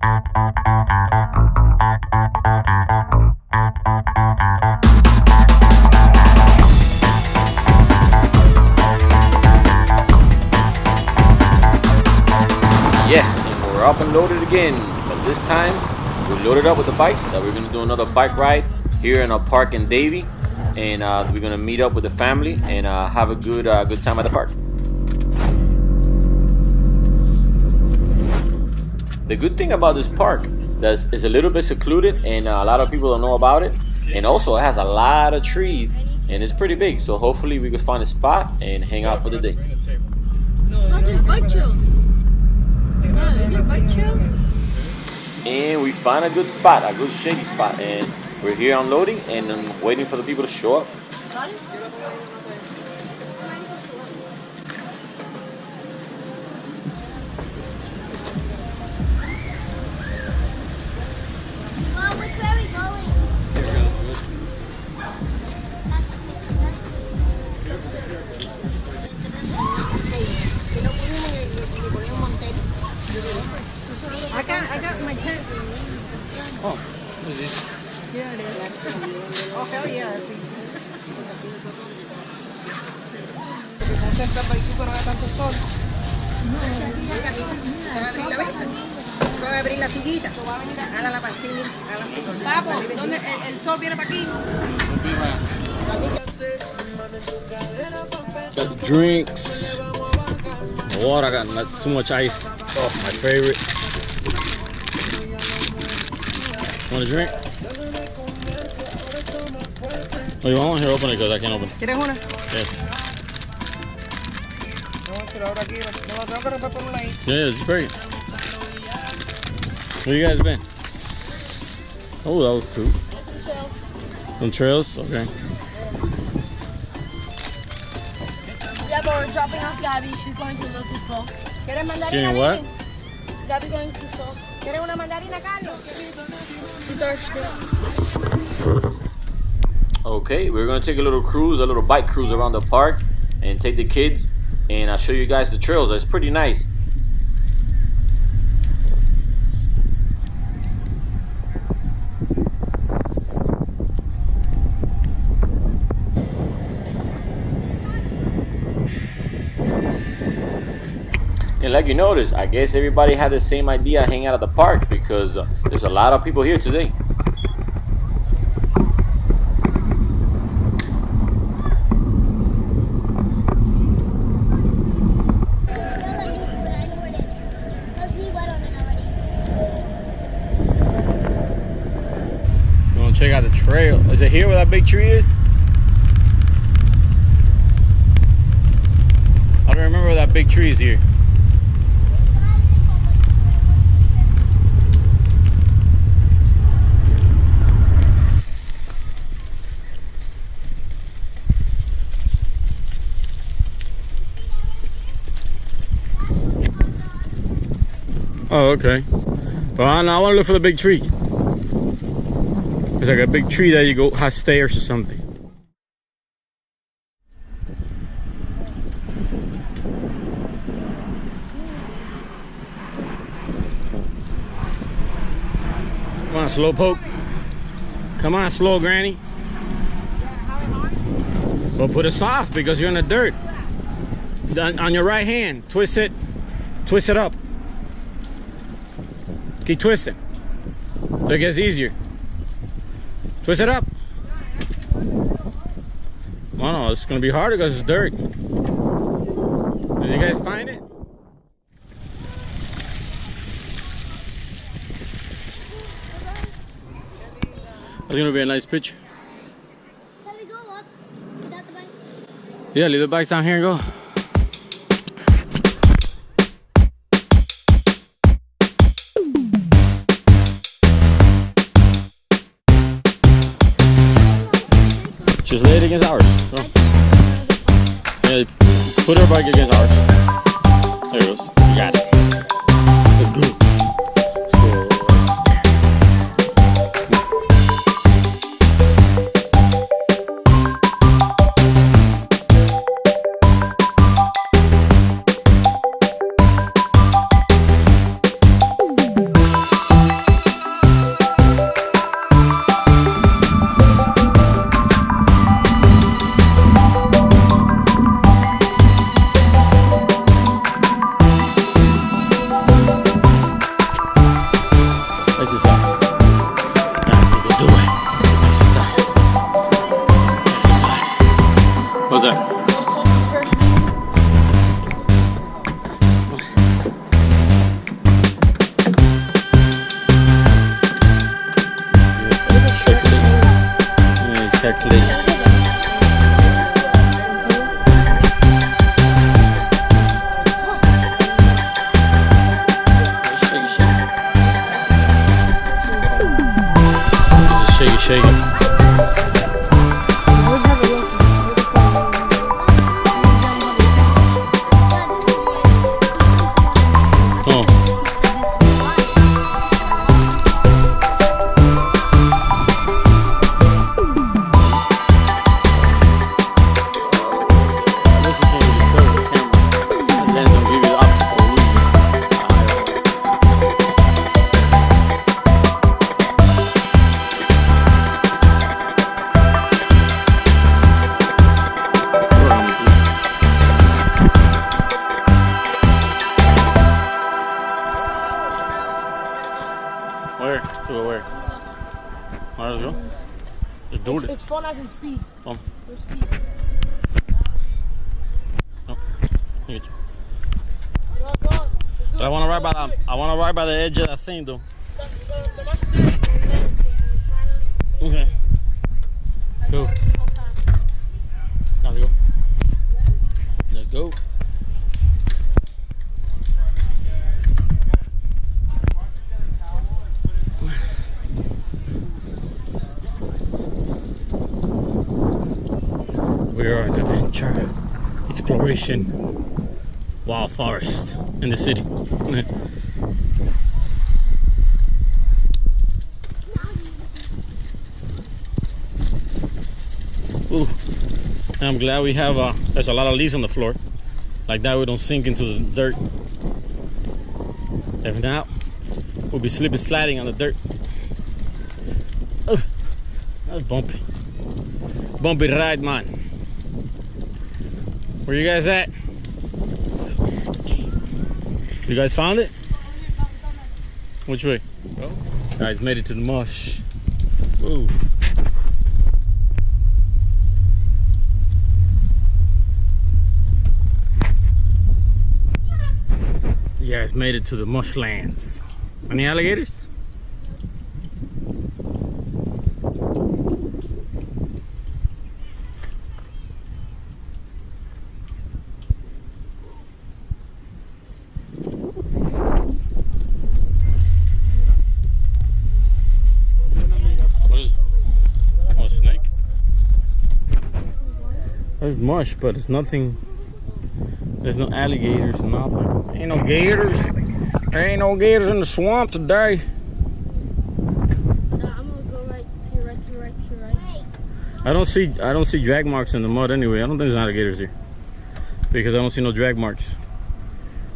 Yes, and we're up and loaded again, but this time we loaded up with the bikes. That we're gonna do another bike ride here in a park in Davie, and we're gonna meet up with the family and have a good time at the park. The good thing about this park that is a little bit secluded, and a lot of people don't know about it, and also it has a lot of trees and it's pretty big. So hopefully we can find a spot and hang out for the day. And we find a good spot, a good shady spot, and we're here unloading and waiting for the people to show up. Mom, which way are we going? I got my tent. Oh, what is this? Yeah, it is. Oh, hell yeah. It's easy. Va a abrir la sillita. Haga la pancina. Papo, ¿dónde el sol viene para aquí? Got the drinks. The water, I got not too much ice. Oh, my favorite. Want a drink? Oh, you want one? Here, open it because I can't open it. ¿Quieres una? Yes. Vamos a hacer ahora aquí. No lo tengo que romper por un lado. Yeah, it's great. Where you guys been? Oh, that was two. Some trails? Okay. Yeah, but we're dropping off Gabby. She's going to Lucy's school. ¿Quieres mandarina? Getting what? Gabby's going to school. ¿Quieres una mandarina, Carlos? She's thirsty. Okay, we're gonna take a little cruise, a little bike cruise around the park, and take the kids, and I'll show you guys the trails. It's pretty nice. And like you notice, I guess everybody had the same idea, hang out at the park, because there's a lot of people here today. You want to check out the trail? Is it here where that big tree is? I don't remember where that big tree is here. Oh, okay. But I want to look for the big tree. It's like a big tree that you go has stairs or something. Come on, slow poke. Come on, slow granny. Well, put it soft because you're in the dirt. On your right hand, twist it up. Keep twisting so it gets easier. Twist it up. Oh no, it's gonna be harder because it's dirt. Did you guys find it? That's gonna be a nice picture. Can we go up? Without the bike? Yeah, leave the bikes down here and go. Just lay it against ours. Go. Yeah, put her bike against ours. There it goes. You got it. Let's go. Let's go. shake it. Oh. This is can't really tell with the camera. The lens don't give you the optical Where? To where? Alright, let's go. Let's do this. It's fun as in speed. Come. There's speed. Oh, look at you. But I want to ride by the edge of that thing, though. Okay. Go. Now let's go. Let's go. We are in adventure, exploration, wild forest in the city. Ooh, I'm glad we have there's a lot of leaves on the floor. Like that we don't sink into the dirt. If not, we'll be sliding on the dirt. That's bumpy. Bumpy ride, man. Where you guys at? You guys found it? Which way? Guys made it to the mush. Ooh. You guys made it to the mushlands. Any alligators? There's mush, but it's nothing. There's no alligators or nothing. Ain't no gators. There ain't no gators in the swamp today. I'm gonna go right to right. I don't see drag marks in the mud anyway. I don't think there's alligators here because I don't see no drag marks.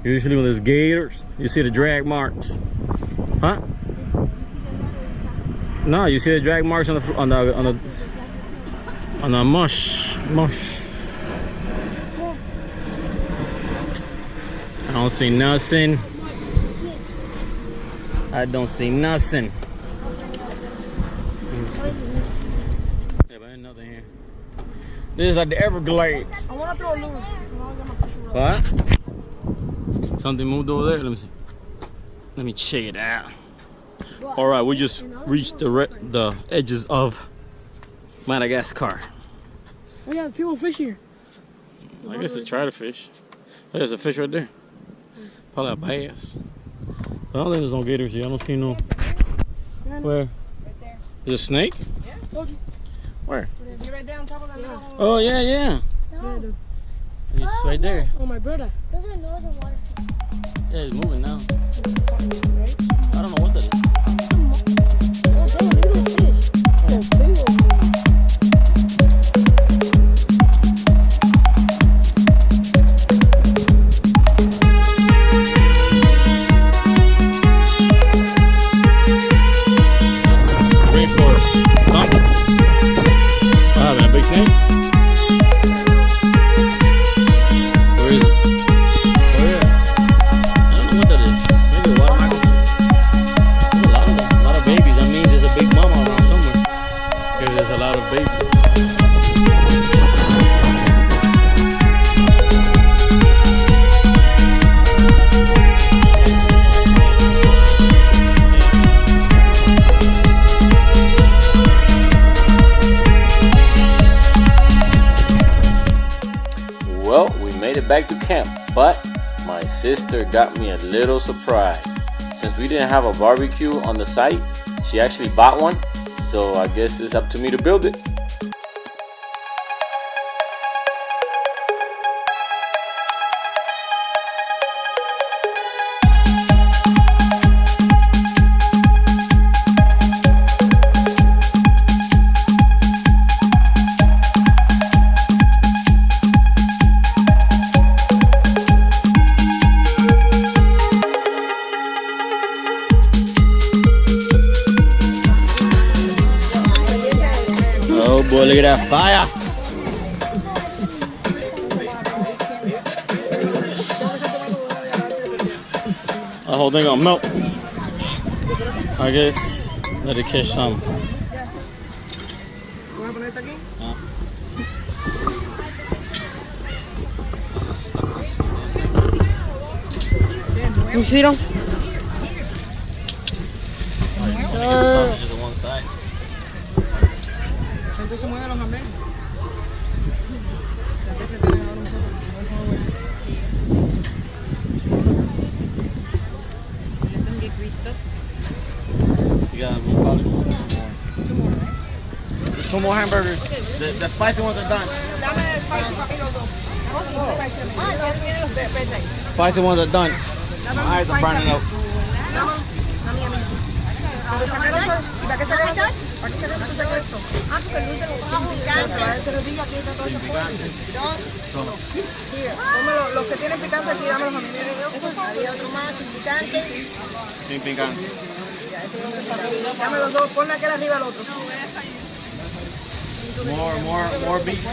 Usually when there's gators, you see the drag marks. Huh? No, you see the drag marks on the mush. I don't see nothing. I don't see nothing. Yeah, but ain't nothing here. This is like the Everglades. I wanna throw a lure. What? Something moved over there. Let me see. Let me check it out. All right, we just reached the edges of Madagascar. Oh yeah, people fish here. I guess they try to fish. Oh, there's a fish right there. Probably a bass. I don't think there's no gators here. I don't see no. Where? Right there. Is it a snake? Yeah. Told you. Where? Is he right there on top of that little? Oh yeah. Yeah, dude. He's right there. Oh my brother. Those are northern water. Yeah, he's moving now. I don't know what that is. Oh damn, look at those fish. So big over there. Well, we made it back to camp, but my sister got me a little surprise. Since we didn't have a barbecue on the site, she actually bought one, So I guess it's up to me to build it. Oh boy, look at that fire. The whole thing gonna melt. I guess let it catch some. ¿Vamos a poner esto aquí? You see them? Just on one side. Entonces mueve los hambre. You got more. There's 2 more hamburgers. The spicy ones are done. Dame el spicy para mí los dos. Spicy ones are done. My eyes are burning out. ¿Para qué sacar esto? ¿Para qué sacar esto? Ah, porque el dulce sin picante. Ponme los que tienen picante aquí, dámelos a mí. Había otro más sin picante. Sin picante. Dame los dos, ponle aquel arriba al otro. More beef.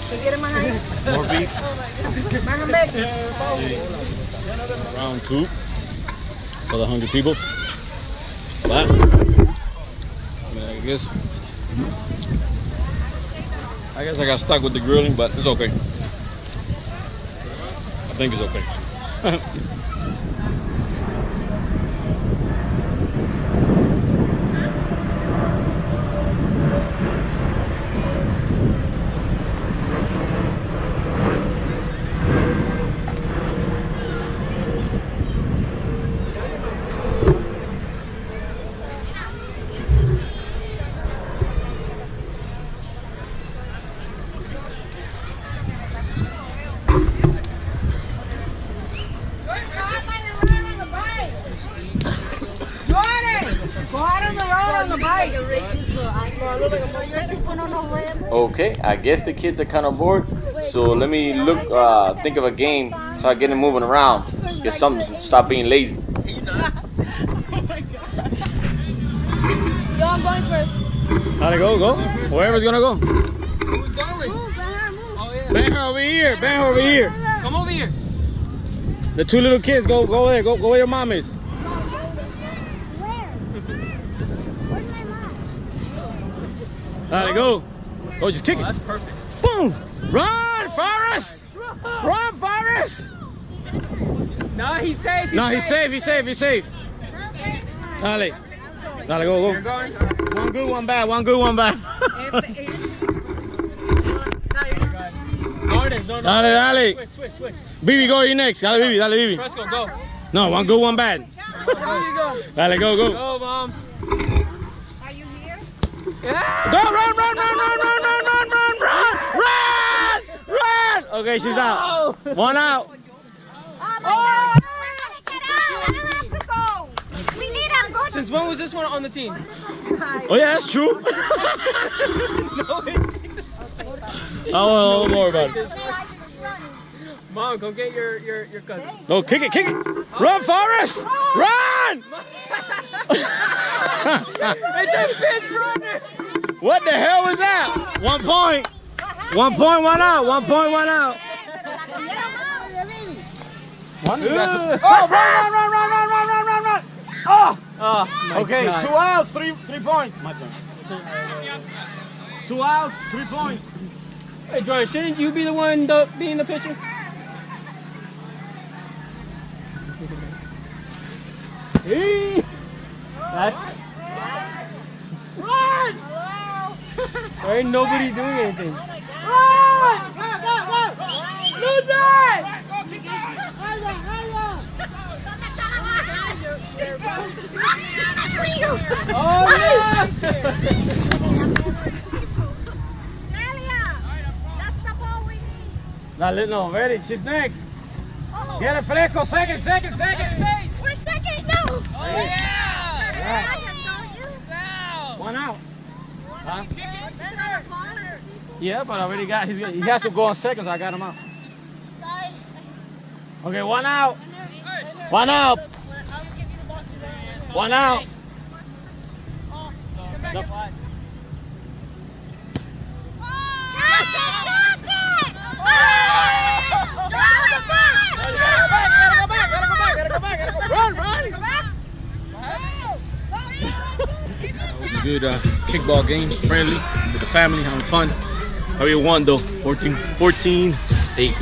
¿Qué quieres más ahí? More beef. Más hamburguesas. Round 2 for the hungry people. But I guess I got stuck with the grilling, but it's okay. I think it's okay. Okay, I guess the kids are kind of bored, so let me think of a game, start getting moving around, get something, stop being lazy. Yo, I'm going first. How'd it go? Whoever's gonna go. Who's going? Ben over here. Ben over here. Come over here. The 2 little kids, go there. Go where your mom is. How'd it go? Oh, just kick it. That's perfect. Boom! Run, Forrest! Run, Forrest! No, he's safe. No, he's safe. Dale. Dale, go. You're going. One good, one bad. Garden, no. Dale. Switch. Bibi, go you next. Dale, Bibi. Fresco, go. No, one good, one bad. There you go. Dale, go. Go, Mom. Are you here? Yeah. Go, run! Okay, she's out. One out. Oh my God! Get out! I have to go. We need a good. Since when was this one on the team? Oh yeah, that's true. Don't worry about it. Mom, go get your cousin. Go, kick it. Run, Forrest! Run! It's a pitch runner. What the hell was that? 1 point. 1 point, 1 out. 1 point, 1 out. One. Oh, run. Oh! Oh, my Okay, God. 2 outs, 3 points. My turn. 2 outs, 3 points. Hey, Jordan, shouldn't you be the one being the pitcher? Hey, that's. Run! There ain't nobody doing anything. Run! Lose it! Oh, yeah! No, ready? She's next. Get it, Fresco. Second. We're second, no. Oh, yeah. One out. Huh? Yeah, but I already got. He has to go on second, so I got him out. Okay, one out. One out. One out. A good kickball game, friendly, with the family, having fun. How you won though? 14-8.